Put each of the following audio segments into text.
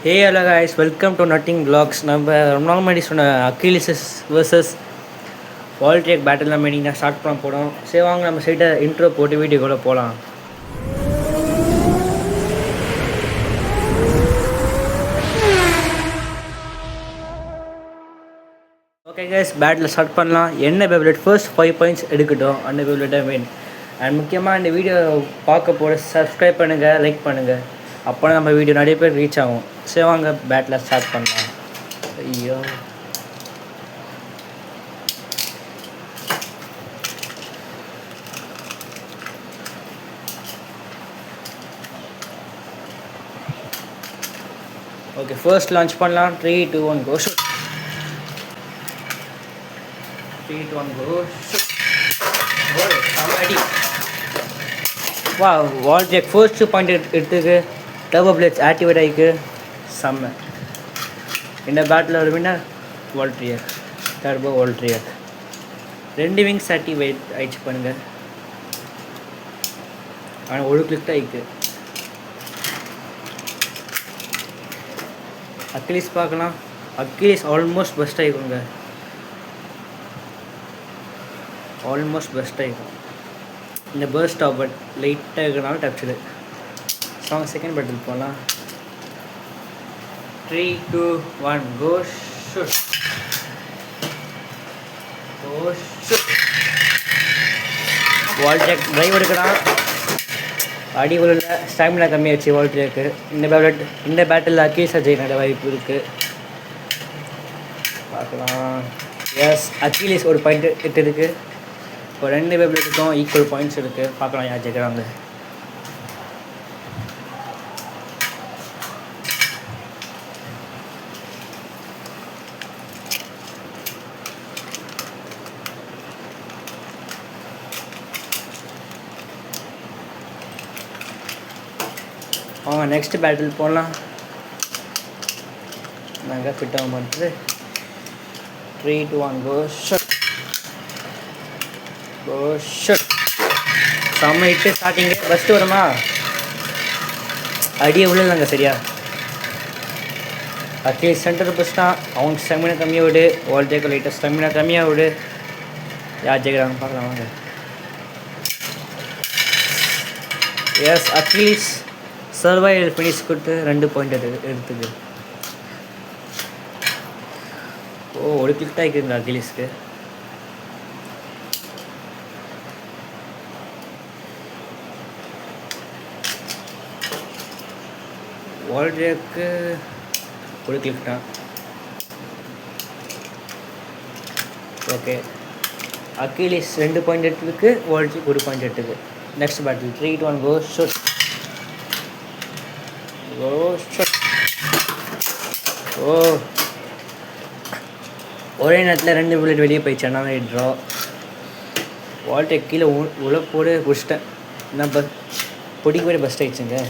Hey hello guys, welcome to nothing vlogs. நம்ம ரொம்ப நாள் முன்னாடி சொன்ன அக்கிலிஸ் vs வால்ட்ரேக் பேட்டில் நம்ம இன்றைக்கி நான் ஸ்டார்ட் பண்ண போகிறோம். சரி வாங்க நம்ம சைட்டை இன்ட்ரோ போட்டு வீடியோக்குள்ளே போகலாம். ஓகே கைஸ், பேட்டில் ஸ்டார்ட் பண்ணலாம். என்ன பேப்லெட் ஃபர்ஸ்ட் 5 பாயிண்ட்ஸ் எடுக்கட்டும், அந்த பேப்லெட்டை மீன். அண்ட் முக்கியமாக இந்த வீடியோ பார்க்க போகிற சப்ஸ்கிரைப் பண்ணுங்கள், லைக் பண்ணுங்கள். அப்போ நம்ம வீடியோ நிறைய பேர் ரீச் ஆகும். சரி வாங்க பேட்டில் ஸ்டார்ட் பண்ணலாம். ஐயோ ஓகே, ஃபர்ஸ்ட் லான்ச் பண்ணலாம். 3, 2, 1 கோ ஷூட். 3, 2, 1 go shoot. அடி வா, வால்ட்ரேக் ஃபர்ஸ்ட் பாயிண்ட் எடுத்துக்கு. டர்போ பிளேட்ஸ் ஆக்டிவேட் ஆகிக்கு. செம்ம. இந்த பேட்டில் ஒரு winner Valtryek, turbo Valtryek. 2 wings activate ஆயிடுச்சு பண்ணுங்கள். ஆனால் ஒரு கிளிக் தான் ஆயிருக்கு. அக்கிலிஸ் பார்க்கலாம். அக்கிலிஸ் ஆல்மோஸ்ட் பெஸ்ட் ஆகிக்குங்க, ஆல்மோஸ்ட் பெஸ்ட் ஆகிக்கும். இந்த பர்ஸ்ட் ஆஃப் பட் லைட்டாக இருக்கிறனால டப்ஸுது. ஸோ செகண்ட் பேட்டில் போகலாம். 3, 2, 1 go shoot. Go shoot. வால்ட்ரேக் drive எடுக்கிறான். அடி உள்ள ஸ்டாமினா கம்மியாச்சு வால்ட்ரேக்கு. இந்த பேட்டில் அக்கிலிஸாக ஜெயிக்கிற வாய்ப்பு இருக்குது. பார்க்கலாம். எஸ், அக்கிலிஸ் ஒரு பாயிண்ட் எட்டு இருக்குது. இப்போ 2 பேப்லெட்டுக்கும் ஈக்குவல் பாயிண்ட்ஸ் இருக்குது. பார்க்கலாம் யார் ஜெயிக்கிறாங்க. அவங்க நெக்ஸ்ட் பேட்டில் போடலாம். நாங்கள் ஃபிட்டாக பண்ணுறது. 3, 2, 1 கோ ஷூட். Go shoot. செம்ம இட்டு ஸ்டார்டிங்கு. ஃபஸ்ட்டு வருமா? அடியை விழுந்தாங்க சரியா. அட்லீஸ்ட் சென்டர் பஸ் தான். அவங்க ஸ்டெமினா கம்மியாக விடு. வால்ட்ரேக் லைட்டாக ஸ்டெமினா கம்மியாக விடு. யார் ஜெயிக்கிறாங்க பார்க்கலாம் வாங்க. எஸ், அட்லீஸ்ட் சர்வைவல் ஃபினிஷ் கொடுத்து 2 பாயிண்ட் எடுத்துக்கு. ஒரு கிளிக் தான் இருக்குதுங்க அகிலிஸ்க்கு. வால்ட்ரேக்கு ஒரு கிளிக் தான். ஓகே, அகிலிஸ் 2 பாயிண்ட் எடுத்துருக்கு. வால்ட்ரேக் 1 பாயிண்ட் எடுத்துக்கு. Next battle 3, 2, 1 go shoot. Go shoot. ஓ, ஒரே நேரத்தில் 2 புல்லட் வெளியே போயிடுச்சு. ஆனால் ட்ரா. வால்ட்ரேக் கீழே உழப்போடு பிடிச்சிட்டேன். என்ன பொடிக்கு போய் பெஸ்ட் ஆயிடுச்சுங்க.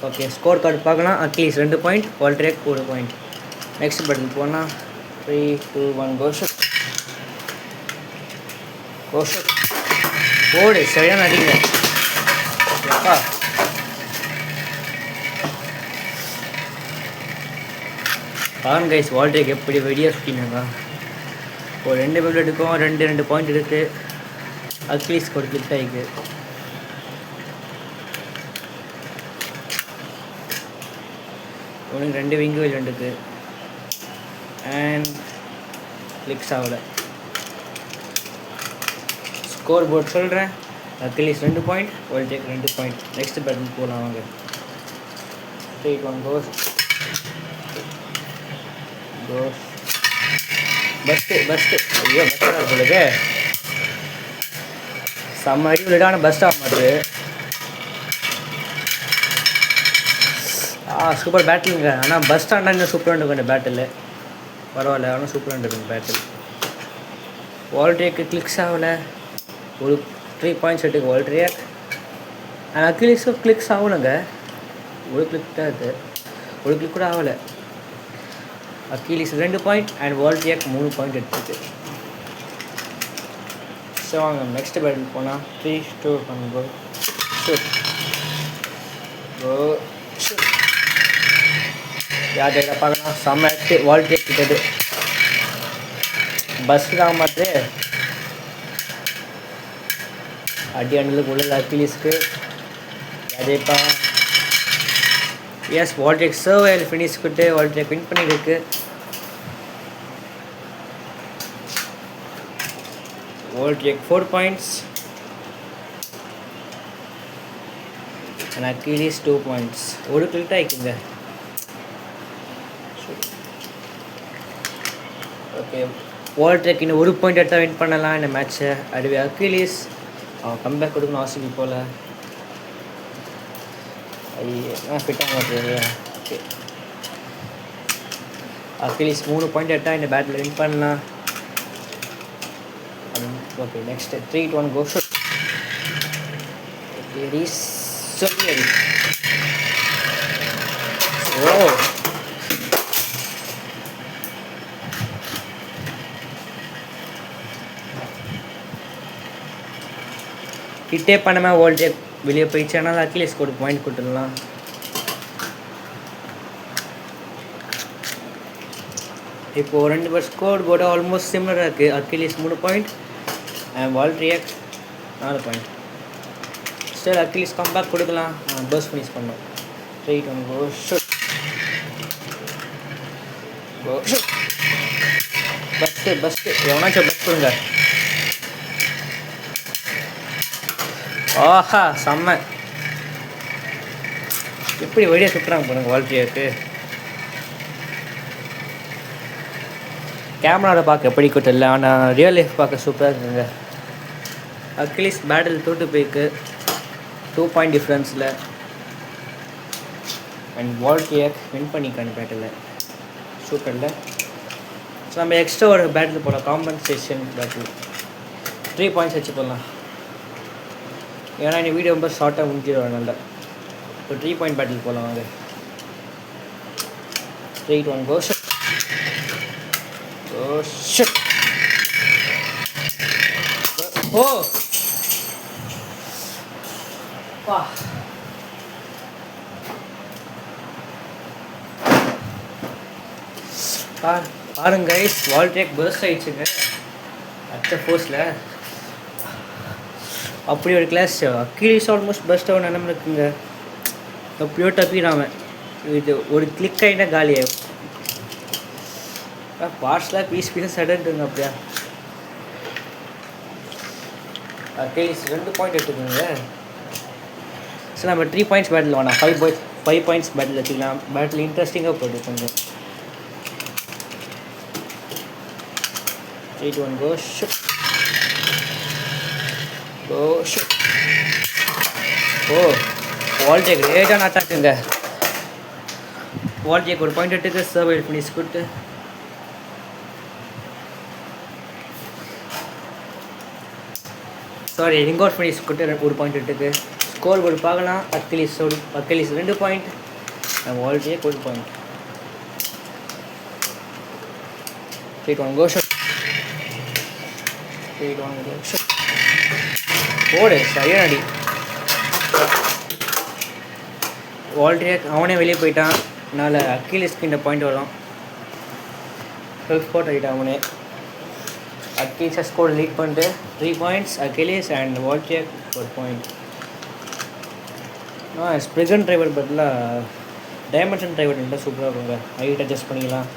ஓகே, ஸ்கோர் கார்டு பார்க்கலாம். அட்லீஸ்ட் 2 point, Valtryek 1 point. Next button போனால் 3, 2, 1 கோ ஷூட். Go shoot. ஓடு சரியான அடிங்க. அப்பா பாருங்க கைஸ், வால்ட்ரேக் எப்படி வெடியாக சுற்றினாங்க. ஒரு 2 பேப்லெட்டுக்கும் 2 பாயிண்ட் இருக்குது. அட்லீஸ்ட் ஒரு கிளிக் ஆகிக்கு. உனக்கு 2 விங்கு விளையாண்டுக்கு. அண்ட் கிளிக்ஸ் ஆகலை. ஸ்கோர் போர்ட் சொல்கிறேன். அட்லீஸ்ட் 2 பாயிண்ட், வால்ட்ரேக் 2 பாயிண்ட். நெக்ஸ்ட் பேட்டில் போகலாம் வாங்க. 3, 2, 1 கோஸ். கோஸ். பஸ்ட்டு. ஐயோ, பஸ்ட்டாக போலுக்கு. செம்ம அடி விளையாட பஸ்ட் ஆக மாட்டுது. சூப்பர் பேட்டிலுங்க. ஆனால் பஸ் ஸ்டாண்டாக இன்னும் சூப்பராக இருக்கும் இந்த பேட்டில். பரவாயில்ல, ஆனால் சூப்பராக இருக்கும் பேட்டில். வால்ட்ரேக்கு கிளிக்ஸ் ஆகலை. ஒரு 3 பாயிண்ட்ஸ் எடுத்துக்கு வால்ட்ரேக். And அக்கிலிஸும் clicks ஆகலைங்க. ஒரு கிளிக் தான் இருக்குது. ஒரு கிளிக் கூட ஆகலை. Achilles 2 point and Valtryek 3 point எடுத்துருக்கு. ஸோ வாங்க நெக்ஸ்ட் பேட்டில் போனால் 3, 2, 1 கோ ஷூட். Go shoot. யார் ஜெயில பார்க்கலாம். செம்ம ஆக்டிவ் வால்ட்ரியாக் கிட்டது. பஸ் தான் மாற்று அடி அண்டலுக்கு உள்ள அக்கிலிஸ்க்கு ஜெயிப்பா. எஸ் வால்ட்ரியாக் சர்வைவல் ஃபினிஷ் கொடுத்து வால்ட்ரியாக் வின் பண்ணியிருக்கு. வால்ட்ரியாக் 4 பாயிண்ட்ஸ் அண்ட் அக்கிலிஸ் 2 பாயிண்ட்ஸ். ஒரு கிளிக் ஆகிக்குங்க. ஓகே வால்ட்ரியாக் இன்னும் 1 பாயிண்ட் எடுத்தால் வின் பண்ணலாம் இந்த மேட்ச்சை. அதுவே அக்கிலிஸ் அவன் கம்பேக் கொடுக்கணும் ஆசிபி போல். ஃபிட்டாக மாட்டேங்க. ஓகே அக்கிலிஸ் 3 பாயிண்ட் எடுத்தால் இந்த பேட்டில் வின் பண்ணலாம். Okay next 3, 2, 1 go shoot. Okay raise சொல்லி ஓ ஹிட்டே பண்ணாமல் வால்ட்ரியாக் வெளியே போயிடுச்சு. ஆனால் அக்கிலிஸ்க்கு ஒரு பாயிண்ட் கொடுத்துடலாம். இப்போது 2 பேர் ஸ்கோர் போர்டு ஆல்மோஸ்ட் சிமிலராக இருக்குது. Achilles 3 point and Valtryek 4 point. Still Achilles comeback கொடுக்கலாம். பஸ் ஃபினிஷ் பண்ணோம். 3, 2, 1 go shoot. Go shoot. Burst எவனாச்சும் பஸ் கொடுங்க. ஆஹா செம்ம. எப்படி வெளியே சுற்றுறாங்க போனாங்க வால்ட்ரியாக்கு. கேமராவில் பார்க்க எப்படி இல்லை, ஆனால் ரியல் லைஃப் பார்க்க சூப்பராக இருக்குங்க. அக்கிலிஸ் பேட்டில் தோட்டு போயிருக்கு 2 பாயிண்ட் டிஃப்ரென்ஸில். அண்ட் வால்ட்ரியாக் வின் பண்ணிக்கான பேட்டில் சூப்பரில். ஸோ நம்ம எக்ஸ்ட்ரா ஒரு பேட்டில் போகலாம். காம்பன்சேஷன் பேட்டில் 3 பாயிண்ட்ஸ் வச்சு போடலாம். ஏன்னா இந்த வீடியோ ரொம்ப ஷார்ட்டாக முடிஞ்சிடும். நல்லா ஒரு 3 பாயிண்ட் பேட்டில் போகலாம் வாங்க. 3, 2, 1 கோ ஷூட். Go shoot. ஓ வா பாருங்க கைஸ், வால்ட்ரியாக் பர்ஸ்ட் ஆயிடுச்சுங்க அடுத்த ஃபோர்ஸில். அப்படி ஒரு கிளாஸ். அக்கிலிஸ் ஆல்மோஸ்ட் பெஸ்ட் ஆகும் நிலம இருக்குங்க. எப்படியோ தப்பிடாமல் இது ஒரு கிளிக் ஆகிட்டா காலியாகும். பார்ட்ஸ்லாம் பீஸாக சடன்ட்டுங்க. அப்படியா அக்கிலிஸ் 2 பாயிண்ட் எடுத்துக்கோங்க. சரி நம்ம 3 பாயிண்ட்ஸ் பேட்டில் வேணாம். 5 பாயிண்ட்ஸ் பேட்டில் வச்சுக்கலாம். பேட்டில் இன்ட்ரெஸ்டிங்காக போய்ட்டு கொஞ்சம். 3, 2, 1 கோ ஷூட். Go shoot. ஓ வால்ட்ரியாக் ரேட்டான அட்டாக்குங்க. வால்ட்ரியாக் ஒரு பாயிண்ட் எடுத்துக்கு சர்வைவல் ஃபினிஷ் கொடுத்து. சாரி ரிங் அவுட் ஃபினிஷ் கொடுத்து ஒரு பாயிண்ட் எடுத்துக்கு. ஸ்கோர் போர்டு பார்க்கலாம். Achilles 2 point and Valtryek 1 point. 3, 2, 1 go shoot. 3, 2, 1 go shoot. ஓடு சரியான அடி. வால்ட்ரியாக் அவனே வெளியே போயிட்டான். அதனால் அக்கிலிஸ்க்கு இந்த பாயிண்ட் வரும். செல்ஃப் ஸ்பாட் ஆகிட்டான் அவனே. அக்கிலிஸ் ஸ்கோர் லீட் பண்ணிட்டு 3 points Achilles and Valtryek 1 point. Spriggan driver பதிலாக டைமென்ஷன் டிரைவர் இருந்தால் சூப்பராக இருக்குங்க. ஹைட் அட்ஜஸ்ட் பண்ணிக்கலாம்.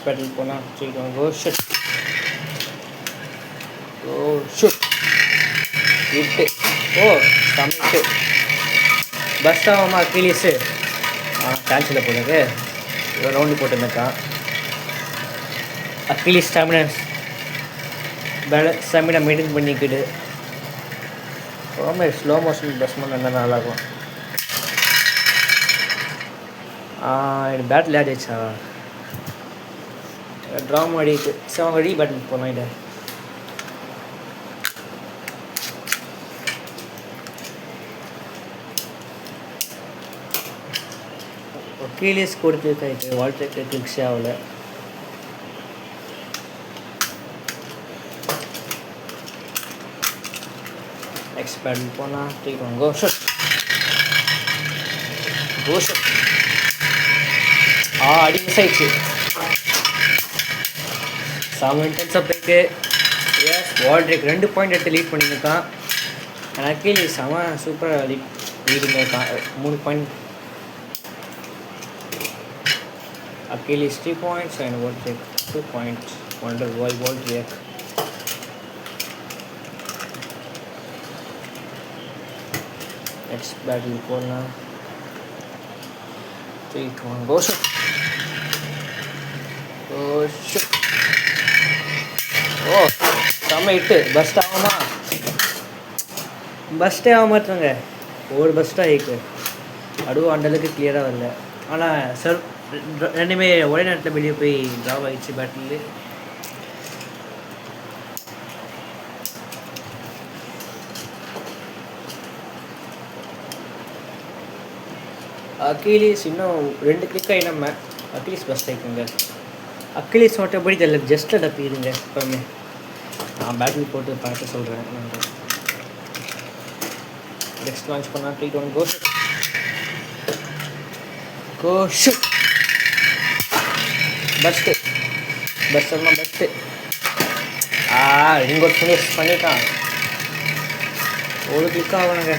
பேட்டில் போனால் 3, 2, 1 கோ ஷூட். Go shoot. விட்டு ஓ சமைட்டு பஸ் ஆகாமல் அக்கிலிஸு கேன்சலில் போனது. இவன் ரவுண்டு போட்டுருந்துருக்கான். அக்கிலிஸ் ஸ்டாமினா மெயின்டைன் பண்ணிக்கிட்டு ரொம்ப ஸ்லோ மோஷன் பஸ் பண்ணால் நல்லாயிருக்கும். இது பேட்டில் ஆடிச்சா ட்ராமா அடிக்கு. சரி அவங்க ரீ பேட்டில் போனோம். இதை அக்கீலிஸ் கொடுத்துருக்கு வால்ட்ரேக்கு கிளிக்ஸ் ஆகல. நெக்ஸ்ட் பேட்டில் போனால் 3-1 கோ ஷூட். Go shoot. அடி மிஸ் ஆயிடுச்சு. செம இன்டென்ஸாக போயிட்டு எஸ் வால்ட்ரேக் 2 பாயிண்ட் எடுத்து லீட் பண்ணியிருக்கான். அக்கீலிஸ் செம சூப்பராக லீடிங் இருக்கான் 3 point. Achilles 3 points and Voltrek 2 points. Wonder why Voltrek. Next battle corner. 3-1 go shoot. Go shoot. Oh, செம்ம ஹிட்டு. பஸ்ட் ஆகுமா? பஸ்ட்டே ஆக மாட்டாங்க. ஒரு பஸ்ட்டாக ஆகிருக்கு. அதுவும் அந்தளவுக்கு கிளியராக வரல. ஆனால் ரெண்டுமே ஒரே நேரத்தில் வெளியே போய் ட்ராப் ஆகிடுச்சு பேட்டில். அக்கீலிஸ் இன்னும் 2 கிளிக் ஆகினம்ம. அக்கீலிஸ் பஸ்ட் ஆகிக்குங்க. அக்கீலிஸ் மற்றபடி தெரியல, ஜஸ்ட்டில் தப்பிடுங்க எப்போவுமே. நான் பேட்டில் போட்டு பார்த்து சொல்கிறேன். நெக்ஸ்ட் லான்ச் பண்ணால் 3-1 go shoot. Go shoot. Best பெஸ்ட்னா பெஸ்ட்டு. இங்கே ஒரு ஃபினிஷ் பண்ணிட்டான். ஒரு கிளிக் ஆகணுங்க.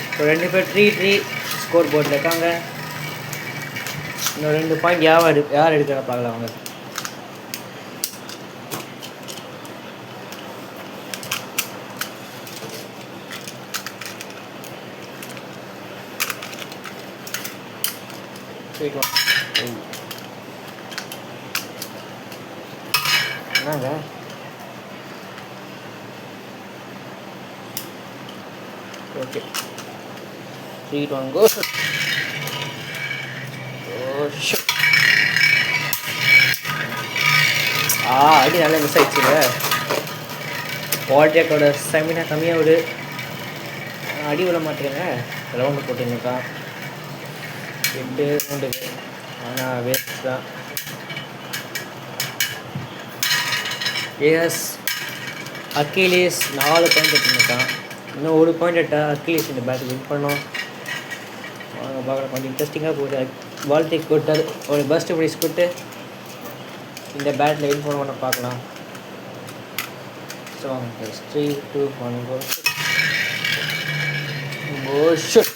இப்போ 2 பேர் 3-3 ஸ்கோர் போர்டில் இருக்காங்க. இன்னும் 2 பாயிண்ட் யார் எடுக்கிற பார்க்கலாம் அவங்க. என்னங்க okay 3-1 go shoot. Go shoot. அடி நல்லா மிஸ் ஆயிடுச்சுங்க. வால்ட்ரேக்கோட ஸ்டாமினா கம்மியாக விடு. அடி விட மாட்டேங்க. ரவுண்டு போட்டுருக்கான் 2 ரவுண்டுக்கு. ஆனால் வேஸ்ட் தான். எஸ் அக்கீலிஸ் 4 பாயிண்ட் எடுத்துருக்கான். இன்னும் 1 பாயிண்ட் எடுத்தால் அக்கீலிஸ் இந்த பேட்டில் வின் பண்ணோம். வாங்க பார்க்கலாம். கொஞ்சம் இன்ட்ரெஸ்டிங்காக போகுது. வால்ட்ரேக் கொடுத்தாரு ஒரு பஸ்ட் ப்ரைஸ் கொடுத்து இந்த பேட்டில் வின் பண்ண பார்க்கலாம். So 3-2-1 go shoot.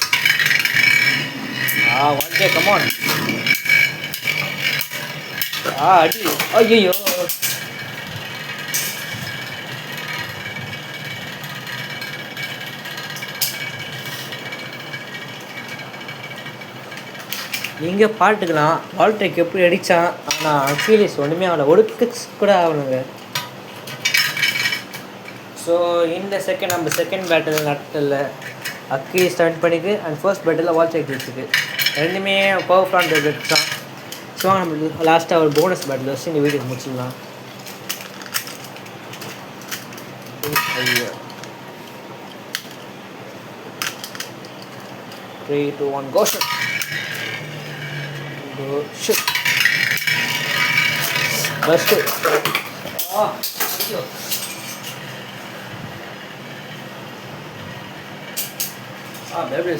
Valtryek come on. அடி. ஐயோ நீங்கள் பாட்டுக்கலாம் வால்ட்ரேக் எப்படி அடித்தான். ஆனால் அக்கீலிஸ் ஒன்றுமே ஆகலை. ஒரு கிக்ஸ் கூட ஆகணுங்க. ஸோ இந்த நம்ம செகண்ட் பேட்டில் நடத்தல அக்கீலிஸ் டர்ன் பண்ணிக்கு அண்ட் ஃபர்ஸ்ட் பேட்டில் வால்ட்ரேக் ஜெயிச்சுக்கு. ரெண்டுமே பவர்ஃபுல்லான டேப்லெட்ஸ் தான். ஸோ நம்மளுக்கு லாஸ்ட்டாக ஒரு போனஸ் பேட்டில் வச்சு இந்த வீடியோ முடிச்சிடலாம். 3-2-1 go shoot. Go shoot. Burst it.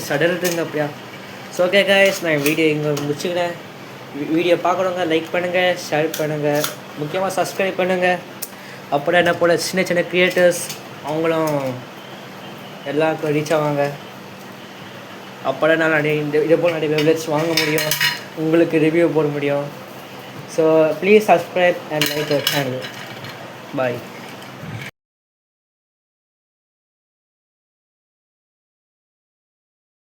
சடருதுங்க அப்படியா. ஸோ ஓகே கைஸ், நான் வீடியோ இங்கே முடிச்சுக்கிறேன். வீடியோ பார்க்குறவங்க லைக் பண்ணுங்கள், ஷேர் பண்ணுங்கள், முக்கியமாக சப்ஸ்கிரைப் பண்ணுங்கள். அப்புறம் என்ன போல் சின்ன சின்ன க்ரியேட்டர்ஸ் அவங்களும் எல்லாருக்கும் ரீச் ஆவாங்க. அப்போதான் நான் இதே போல் நிறைய வெப்சைட்ஸ் வாங்க முடியும், உங்களுக்கு ரிவ்யூ போட முடியும். So please subscribe and like our channel. Bye.